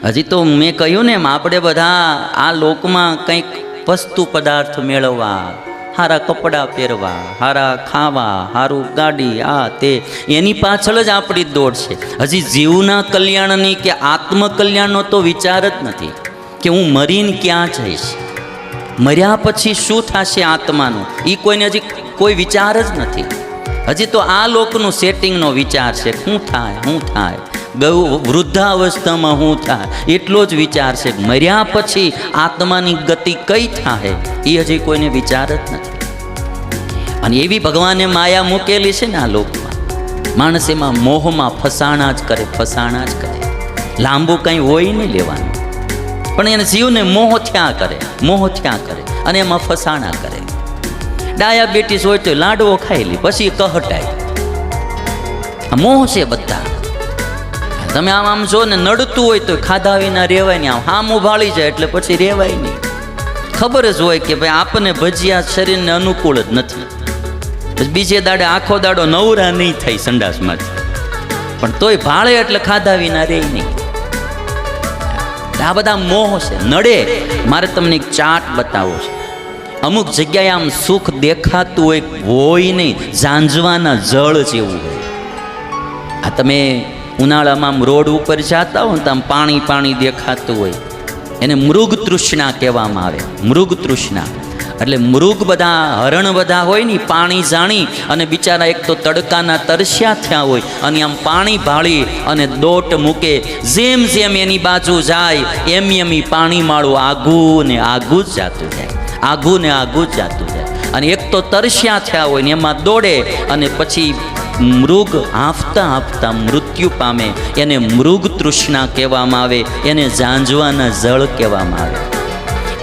હજી તો મેં કહ્યું ને એમ આપણે બધા આ લોકમાં કંઈક વસ્તુ પદાર્થ મેળવવા, સારા કપડાં પહેરવા, સારા ખાવા, સારું ગાડી, આ તે એની પાછળ જ આપણી દોડ છે. હજી જીવના કલ્યાણની કે આત્મકલ્યાણનો તો વિચાર જ નથી કે હું મરીને ક્યાં જઈશ, મર્યા પછી શું થશે આત્માનું, એ કોઈને હજી કોઈ વિચાર જ નથી. હજી તો આ લોકનું સેટિંગનો વિચાર છે, શું થાય શું થાય, વૃદ્ધાવસ્થામાં શું થાય એટલો જ વિચાર છે. મર્યા પછી આત્માની ગતિ કઈ થાય એ હજી કોઈને વિચાર જ નથી. અને એવી ભગવાને માયા મૂકેલી છે ને આ લોકમાં, માણસ એમાં મોહમાં ફસાણા જ કરે, ફસાણા જ કરે. લાંબુ કંઈ હોય નહીં લેવાનું, પણ એને જીવને મોહ થયા કરે, મોહ થયા કરે અને એમાં ફસાણા કરે. ડાયાબિટીસ હોય તો લાડવો ખાઈ લે, પછી કહટાય. મોહ છે બધા. તમે આમ જો ને નડતું હોય તો ખાધા વિના રહેવાય નહીં, આમ ઉભાળી જાય એટલે પછી રહેવાય નહીં. ખબર જ હોય કે ભાઈ આપણને ભજીયા શરીરને અનુકૂળ જ નથી, બીજે દાડે આખો દાડો નવરા નહીં થાય સંડાસમાંથી, પણ તોય ભાળે એટલે ખાધા વિના રહે નહીં. આ બધા મોહ છે, નડે. મારે તમને એક ચાર્ટ બતાવો છે. અમુક જગ્યાએ આમ સુખ દેખાતું હોય નહીં, ઝાંઝવાના જળ જેવું હોય. આ તમે ઉનાળામાં આમ રોડ ઉપર જતા હો ને તો આમ પાણી પાણી દેખાતું હોય, એને મૃગ તૃષ્ણા કહેવામાં આવે. મૃગ તૃષ્ણા એટલે મૃગ બધા, હરણ બધા હોય ને પાણી જાણી અને બિચારા એક તો તડકાના તરસ્યા થયા હોય અને આમ પાણી ભાળી અને દોટ મૂકે. જેમ જેમ એની બાજુ જાય એમ એમ પાણી માળું આઘું ને આઘું જ જાતું જાય, આઘું ને આઘું જ જાતું જાય. અને એક તો તરસ્યા થયા હોય ને એમાં દોડે અને પછી મૃગ હાંફતા હાંફતા મૃત્યુ પામે. એને મૃગ તૃષ્ણા કહેવામાં આવે, એને ઝાંઝવાના જળ કહેવામાં આવે.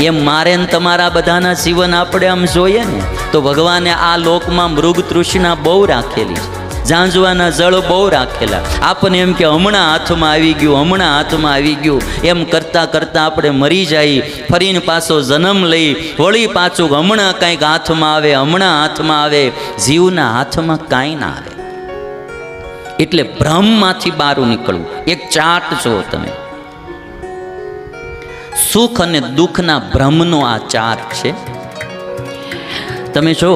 એમ મારે ને તમારા બધાના જીવન આપણે આમ જોઈએ ને તો ભગવાને આ લોકમાં મૃગ તૃષ્ણા બહુ રાખેલી છે, ઝાંઝવાના જળ બહુ રાખેલા. આપણને એમ કે હમણાં હાથમાં આવી ગયું, હમણાં હાથમાં આવી ગયું, એમ કરતાં કરતાં આપણે મરી જાય, ફરીને પાછો જન્મ લઈ, વળી પાછું હમણાં કાંઈક હાથમાં આવે, હમણાં હાથમાં આવે. જીવના હાથમાં કાંઈ ના આવે. એટલે ભ્રમમાંથી બહાર નીકળવું. એક ચાર્ટ જુઓ તમે, સુખ અને દુઃખના ભ્રમનો આ ચાર્ટ છે. તમે જો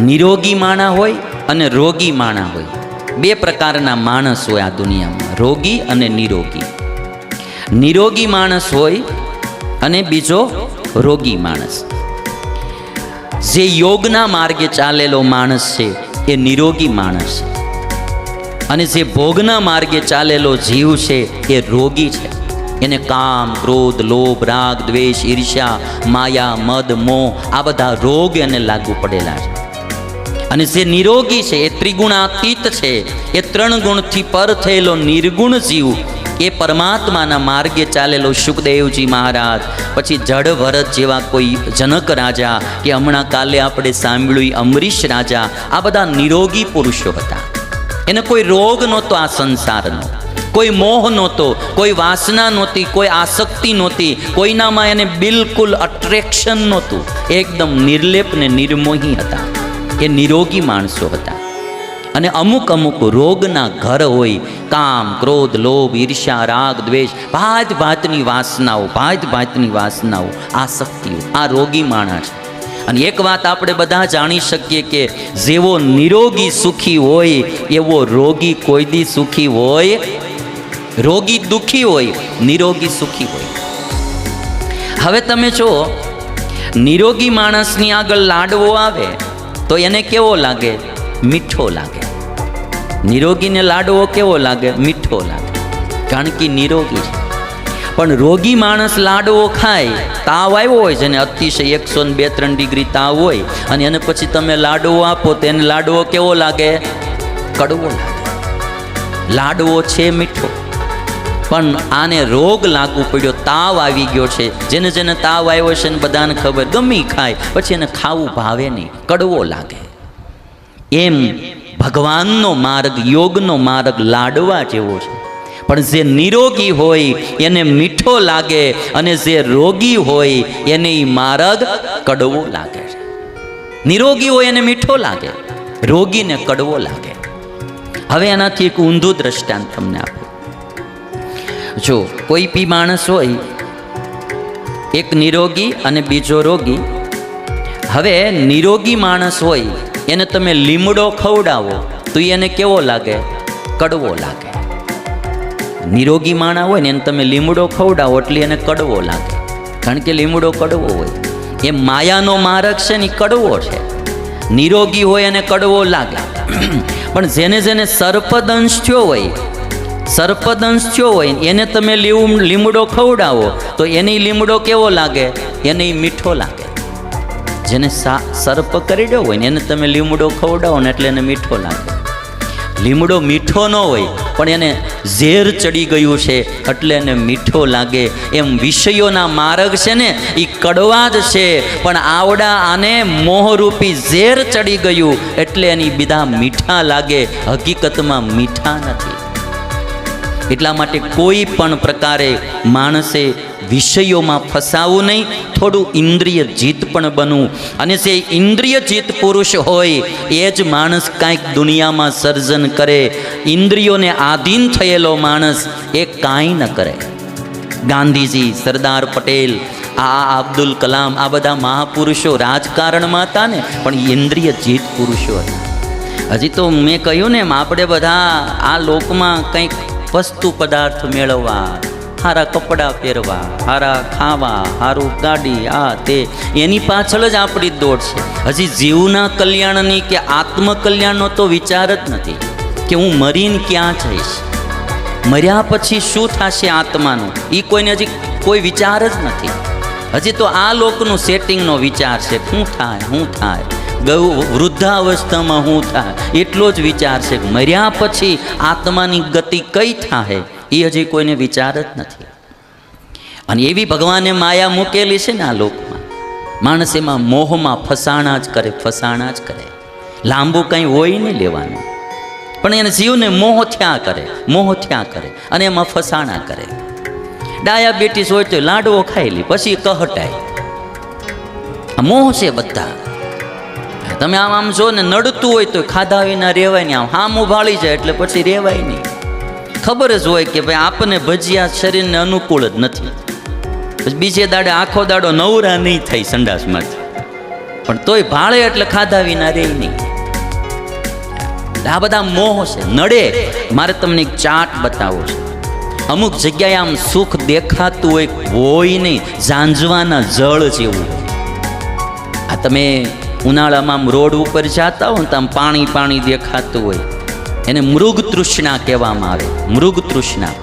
નિરોગી માણા હોય અને રોગી માણા હોય, બે પ્રકારના માણસ હોય આ દુનિયામાં, રોગી અને નિરોગી. નિરોગી માણસ હોય અને બીજો રોગી માણસ. જે યોગના માર્ગે ચાલેલો માણસ છે એ નિરોગી માણસ છે, અને જે ભોગના માર્ગે ચાલેલો જીવ છે એ રોગી છે. એને કામ, ક્રોધ, લોભ, રાગ, દ્વેષ, ઈર્ષ્યા, માયા, મદ, મોહ આ બધા રોગ એને લાગુ પડેલા છે. અને જે નિરોગી છે એ ત્રિગુણાતીત છે, એ 3 ગુણથી પર થયેલો નિર્ગુણ જીવ, એ પરમાત્માના માર્ગે ચાલેલો સુખદેવજી મહારાજ, પછી જડ ભરત જેવા કોઈ જનક રાજા, કે હમણાં કાલે આપણે સાંભળ્યું અમરીશ રાજા, આ બધા નિરોગી પુરુષો હતા. એને કોઈ રોગ નહોતો આ સંસારનો, કોઈ મોહ નહોતો, કોઈ વાસના નહોતી, કોઈ આસક્તિ નહોતી, કોઈનામાં એને બિલકુલ અટ્રેક્શન નહોતું. એકદમ નિર્લેપ ને નિર્મોહી હતા. એ નિરોગી માણસો હતા. અને અમુક અમુક રોગના ઘર હોય, કામ, ક્રોધ, લોભ, ઈર્ષ્યા, રાગ, દ્વેષ, ભાત ભાતની વાસનાઓ, ભાત ભાતની વાસનાઓ, આસક્તિઓ, આ રોગી માણસ. અને એક વાત આપણે બધા જાણી શકીએ કે જેવો નિરોગી સુખી હોય એવો રોગી કોઈ દી સુખી હોય. રોગી દુઃખી હોય, નિરોગી સુખી હોય. હવે તમે જો નિરોગી માણસની આગળ લાડવો આવે તો એને કેવો લાગે? મીઠો લાગે. નિરોગીને લાડવો કેવો લાગે? મીઠો લાગે, કારણ કે નિરોગી છે. પણ રોગી માણસ લાડવો ખાય, તાવ આવ્યો હોય, જેને અતિશય 102-3 ડિગ્રી તાવ હોય, અને એને પછી તમે લાડવો આપો તો એને લાડવો કેવો લાગે? કડવો લાગે. લાડવો છે મીઠો, પણ આને રોગ લાગુ પડ્યો, તાવ આવી ગયો છે. જેને જેને તાવ આવ્યો છે ને બધાને ખબર, ગમે ખાય પછી એને ખાવું ભાવે નહીં, કડવો લાગે. એમ ભગવાનનો માર્ગ, યોગનો માર્ગ લાડવા જેવો છે. પણ જે નિરોગી હોય એને મીઠો લાગે, અને જે રોગી હોય એને માર્ગ કડવો લાગે છે. નિરોગી હોય એને મીઠો લાગે, રોગીને કડવો લાગે. હવે એનાથી એક ઊંધું દ્રષ્ટાંત તમને આપું. જો કોઈ બી માણસ હોય, એક નિરોગી અને બીજો રોગી. હવે નિરોગી માણસ હોય એને તમે લીમડો ખવડાવો તો એને કેવો લાગે? કડવો લાગે. નિરોગી માણસ હોય ને એને તમે લીમડો ખવડાવો એટલે એને કડવો લાગે, કારણ કે લીમડો કડવો હોય. એ માયાનો માર્ગ છે ને કડવો છે. નિરોગી હોય એને કડવો લાગે. પણ જેને જેને સર્પદંશ થયો હોય એને તમે લીમડો ખવડાવો તો એની લીમડો કેવો લાગે? એને મીઠો લાગે. જેને સર્પ કરડ્યો હોય ને એને તમે લીમડો ખવડાવો ને એટલે એને મીઠો લાગે. લીમડો મીઠો ન હોય પણ એને ઝેર ચડી ગયું છે એટલે એને મીઠો લાગે. એમ વિષયોના માર્ગ છે ને એ કડવા જ છે, પણ આવડા આને મોહરૂપી ઝેર ચડી ગયું એટલે એની બીજા મીઠા લાગે. હકીકતમાં મીઠા નથી. એટલા માટે કોઈ પણ પ્રકારે માણસે વિષયોમાં ફસાવું નહીં, થોડું ઇન્દ્રિય જીત પણ બનવું. અને જે ઇન્દ્રિય જીત પુરુષ હોય એ જ માણસ કાંઈક દુનિયામાં સર્જન કરે. ઇન્દ્રિયોને આધીન થયેલો માણસ એ કાંઈ ન કરે. ગાંધીજી, સરદાર પટેલ, અબ્દુલ કલામ, આ બધા મહાપુરુષો રાજકારણમાં હતા ને, પણ ઇન્દ્રિય જીત પુરુષો હતા. હજી તો મેં કહ્યું ને એમ આપણે બધા આ લોકમાં કંઈક વસ્તુ પદાર્થ મેળવવા, સારા કપડાં પહેરવા, સારા ખાવા, સારું ગાડી, આ તે, એની પાછળ જ આપણી દોડ છે. હજી જીવના કલ્યાણની કે આત્મકલ્યાણનો તો વિચાર જ નથી કે હું મરીને ક્યાં જઈશ, મર્યા પછી શું થશે આત્માનું, એ કોઈને હજી કોઈ વિચાર જ નથી. હજી તો આ લોકનું સેટિંગનો વિચાર છે. શું થાય વૃદ્ધાવસ્થામાં શું થાય એટલો જ વિચાર છે. મર્યા પછી આત્માની ગતિ કઈ થાય એ હજી કોઈને વિચાર જ નથી. અને એવી ભગવાને માયા મૂકેલી છે ને આ લોકમાં, માણસ એમાં મોહમાં ફસાણા જ કરે. લાંબુ કંઈ હોય નહીં લેવાનું, પણ એને જીવને મોહ થયા કરે અને એમાં ફસાણા કરે. ડાયાબિટીસ હોય તો લાડવો ખાઈ લે, પછી કહટાય. મોહ છે બધા. તમે આમ જો ને, નડતું હોય તો ખાધા વિના રહેવાય નહીં. આમ હામું ભાળી જાય એટલે પછી રહેવાય નહીં. ખબર જ હોય કે ભાઈ આપણને ભજીયા શરીરને અનુકૂળ જ નથી. પછી બીજે દાડે આખો દાડો નવરા નહીં થાય સંડાસમાંથી, પણ તોય ભાળે એટલે ખાધા વિના રહે નહીં. આ બધા મોહ છે, નડે. મારે તમને એક ચાર્ટ બતાવો છે. અમુક જગ્યાએ આમ સુખ દેખાતું હોય નહીં, ઝાંઝવાના જળ જેવું. આ તમે ઉનાળામાં આમ રોડ ઉપર જતા હોય ને તો આમ પાણી દેખાતું હોય, એને મૃગ તૃષ્ણા કહેવામાં આવે. મૃગ તૃષ્ણા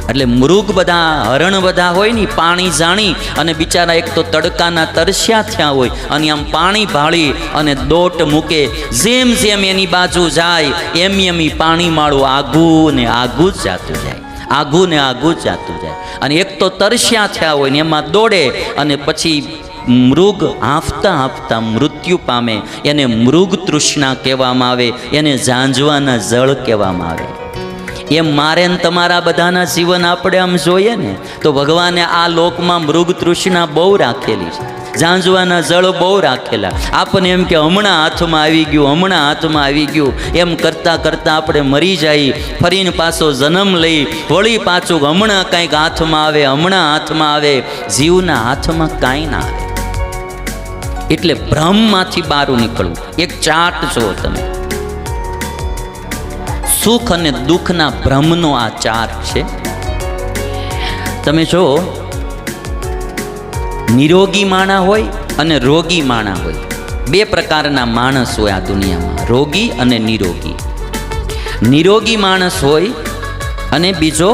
એટલે મૃગ બધા, હરણ બધા હોય ને, પાણી જાણી અને બિચારા એક તો તડકાના તરસ્યા થયા હોય અને આમ પાણી ભાળી અને દોટ મૂકે. જેમ જેમ એની બાજુ જાય એમ પાણી માળું આઘું ને આઘું જ જાતું જાય. અને એક તો તરસ્યા થયા હોય ને એમાં દોડે અને પછી મૃગ હાંફતા મૃત્યુ પામે. એને મૃગ તૃષ્ણા કહેવામાં આવે, એને ઝાંઝવાના જળ કહેવામાં આવે. એમ મારે ને તમારા બધાના જીવન આપણે આમ જોઈએ ને તો ભગવાને આ લોકમાં મૃગ તૃષ્ણા બહુ રાખેલી છે, ઝાંઝવાના જળ બહુ રાખેલા. આપણને એમ કે હમણાં હાથમાં આવી ગયું એમ કરતાં આપણે મરી જાય, ફરીને પાછો જન્મ લઈ, વળી પાછું હમણાં કાંઈક હાથમાં આવે. જીવના હાથમાં કાંઈ ના આવે. એટલે ભ્રમમાંથી બહાર નીકળવું. એક ચાર્ટ જુઓ તમે, સુખ અને દુઃખના ભ્રમનો આ ચાર્ટ છે. તમે જો, નિરોગી માણા હોય અને રોગી માણા હોય. બે પ્રકારના માણસ હોય આ દુનિયામાં, રોગી અને નિરોગી. નિરોગી માણસ હોય અને બીજો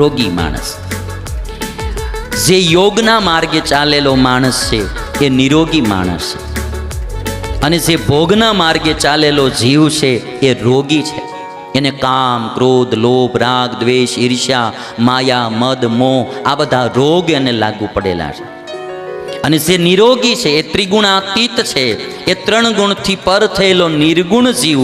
રોગી માણસ. જે યોગના માર્ગે ચાલેલો માણસ છે એ નિરોગી માણસ છે, અને જે ભોગના માર્ગે ચાલેલો જીવ છે એ રોગી છે. એને કામ, ક્રોધ, લોભ, રાગ, દ્વેષ, ઈર્ષ્યા, માયા, મદ, મોહ આ બધા રોગ એને લાગુ પડેલા છે. અને જે નિરોગી છે એ ત્રિગુણાતીત છે, એ 3 ગુણથી પર થયેલો નિર્ગુણ જીવ,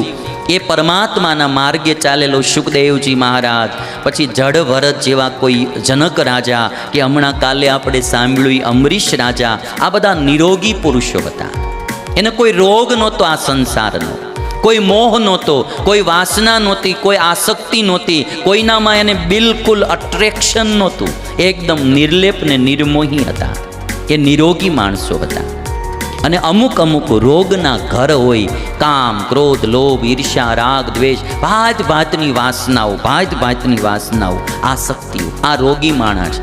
એ પરમાત્માના માર્ગે ચાલેલો સુખદેવજી મહારાજ, પછી જડ ભરત જેવા કોઈ જનક રાજા, કે હમણાં કાલે આપણે સાંભળ્યું અમરીશ રાજા, આ બધા નિરોગી પુરુષો હતા. એને કોઈ રોગ નહોતો આ સંસારનો, કોઈ મોહ નહોતો, કોઈ વાસના નહોતી, કોઈ આસક્તિ નહોતી, કોઈનામાં એને બિલકુલ અટ્રેક્શન નહોતું. એકદમ નિર્લેપ ને નિર્મોહી હતા. એ નિરોગી માણસો હતા. અને અમુક અમુક રોગના ઘર હોય, કામ, ક્રોધ, લોભ, ઈર્ષ્યા, રાગ, દ્વેષ, ભાત ભાતની વાસનાઓ, આસક્તિઓ, આ રોગી માણસ.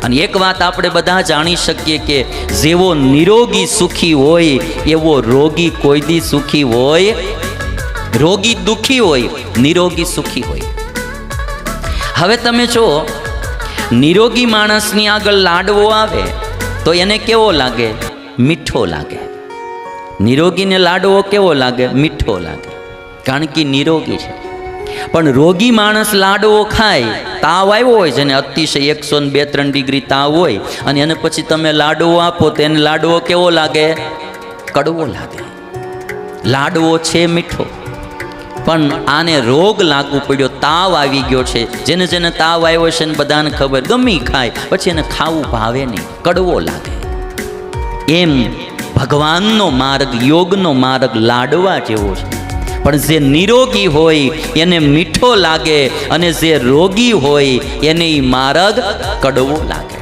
અને એક વાત આપણે બધા જાણી શકીએ કે જેવો નિરોગી સુખી હોય એવો રોગી કોઈ દી સુખી હોય. રોગી દુખી હોય, નિરોગી સુખી હોય. હવે તમે જો નિરોગી માણસની આગળ લાડવો આવે તો એને કેવો લાગે? મીઠો લાગે. નિરોગીને લાડવો કેવો લાગે? મીઠો લાગે, કારણ કે નિરોગી છે. પણ રોગી માણસ લાડવો ખાય, તાવ આવ્યો હોય, જેને અતિશય 102-3 ડિગ્રી તાવ હોય, અને એને પછી તમે લાડવો આપો તો એને લાડવો કેવો લાગે? કડવો લાગે. લાડવો છે મીઠો, પણ આને રોગ લાગુ પડ્યો, તાવ આવી ગયો છે. જેને જેને તાવ આવ્યો છે ને બધાને ખબર, ગમી ખાય પછી એને ખાવું ભાવે નહીં, કડવો લાગે. એમ ભગવાનનો માર્ગ, યોગનો માર્ગ લાડવા જેવો છે. પણ જે નિરોગી હોય એને મીઠો લાગે, અને જે રોગી હોય એને ઈ માર્ગ કડવો લાગે.